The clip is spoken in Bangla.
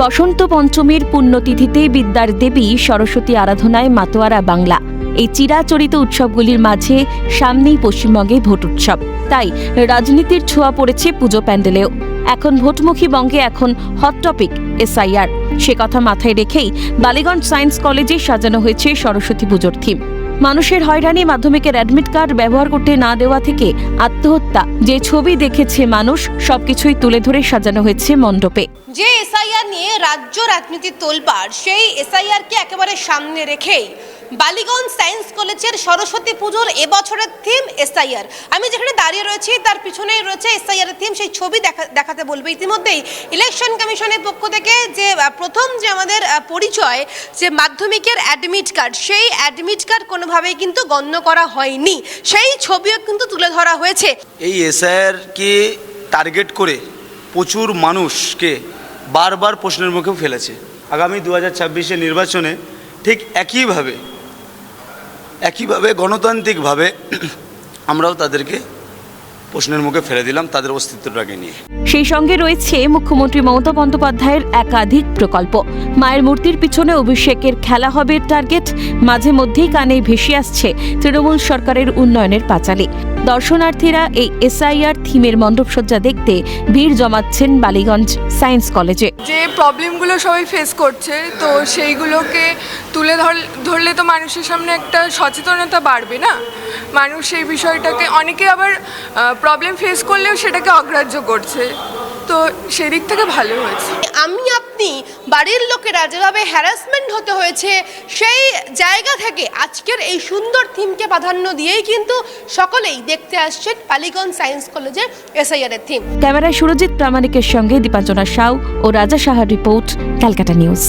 বসন্ত পঞ্চমীর পুণ্যতিথিতে বিদ্যার দেবী সরস্বতী আরাধনায় মাতোয়ারা বাংলা। এই চিরাচরিত উৎসবগুলির মাঝে সামনেই পশ্চিমবঙ্গে ভোট উৎসব, তাই রাজনীতির ছোঁয়া পড়েছে পুজো প্যান্ডেলেও। এখন ভোটমুখী বঙ্গে এখন হট টপিক এসআইআর। সে কথা মাথায় রেখেই বালিগঞ্জ সায়েন্স কলেজে সাজানো হয়েছে সরস্বতী পুজোর থিম। মানুষের হয়রানি, মাধ্যমিকের অ্যাডমিট কার্ড ব্যবহার করতে না দেওয়া থেকে আত্মহত্যা, যে ছবি দেখেছে মানুষ, সবকিছুই তুলে ধরে সাজানো হয়েছে মণ্ডপে। যে এসআইআর নিয়ে রাজ্য রাজনীতির তোলপাড়, সেই এসআইআরকে একেবারে সামনে রেখেই বালিগঞ্জ সায়েন্স কলেজের সরস্বতী পুজোর এবছরের থিম এসআইআর। আমি যেখানে দাঁড়িয়ে রয়েছি তার পিছনেই রয়েছে এসআইআরের থিম। সেই ছবি দেখাতে বলবে। ইতিমধ্যেই ইলেকশন কমিশনের পক্ষ থেকে যে প্রথম যে আমাদের পরিচয়, যে মাধ্যমিকের অ্যাডমিট কার্ড, সেই অ্যাডমিট কার্ড কোনোভাবেই কিন্তু গণ্য করা হয়নি, সেই ছবিও কিন্তু তুলে ধরা হয়েছে। এই এসআইআরকে টার্গেট করে প্রচুর মানুষকে বারবার প্রশ্নের মুখে ফেলেছে। আগামী 2024-এর নির্বাচনে ঠিক একইভাবে গণতান্ত্রিকভাবে আমরাও তাদেরকে প্রশ্নের মুখে ফেলে দিলাম তাদের অস্তিত্বটাকে নিয়ে। সেই সঙ্গে রয়েছে মুখ্যমন্ত্রী মমতা বন্দ্যোপাধ্যায়ের একাধিক প্রকল্প। মায়ের মূর্তির পিছনে অভিষেকের খেলা হবে টার্গেট। মাঝে মধ্যেই কানে ভেসে আসছে তৃণমূল সরকারের উন্নয়নের পাঁচালী। দর্শনার্থীরা এই এসআইআর থিমের মণ্ডপসজ্জা দেখতে ভিড় জমাচ্ছেন বালিগঞ্জ সায়েন্স কলেজে। যে প্রবলেমগুলো সবাই ফেস করছে, তো সেইগুলোকে তুলে ধরলে তো মানুষের সামনে একটা সচেতনতা বাড়বে না। মানুষ সেই বিষয়টাকে, অনেকে আবার প্রবলেম ফেস করলেও সেটাকে অগ্রাহ্য করছে, তো সেদিক থেকে ভালো হয়েছে। আপনি বাড়ির লোকেরা যেভাবে হ্যারাসমেন্ট হতে হয়েছে, সেই জায়গা থেকে আজকের এই সুন্দর থিমকে প্রাধান্য দিয়েই কিন্তু সকলেই দেখতে আসছেন বালিগঞ্জ সায়েন্স কলেজের এসআইআর এর থিম। ক্যামেরায় সুরজিৎ প্রামাণিকের সঙ্গে দীপাঞ্জনা সাউ ও রাজা সাহার রিপোর্ট, ক্যালকাটা নিউজ।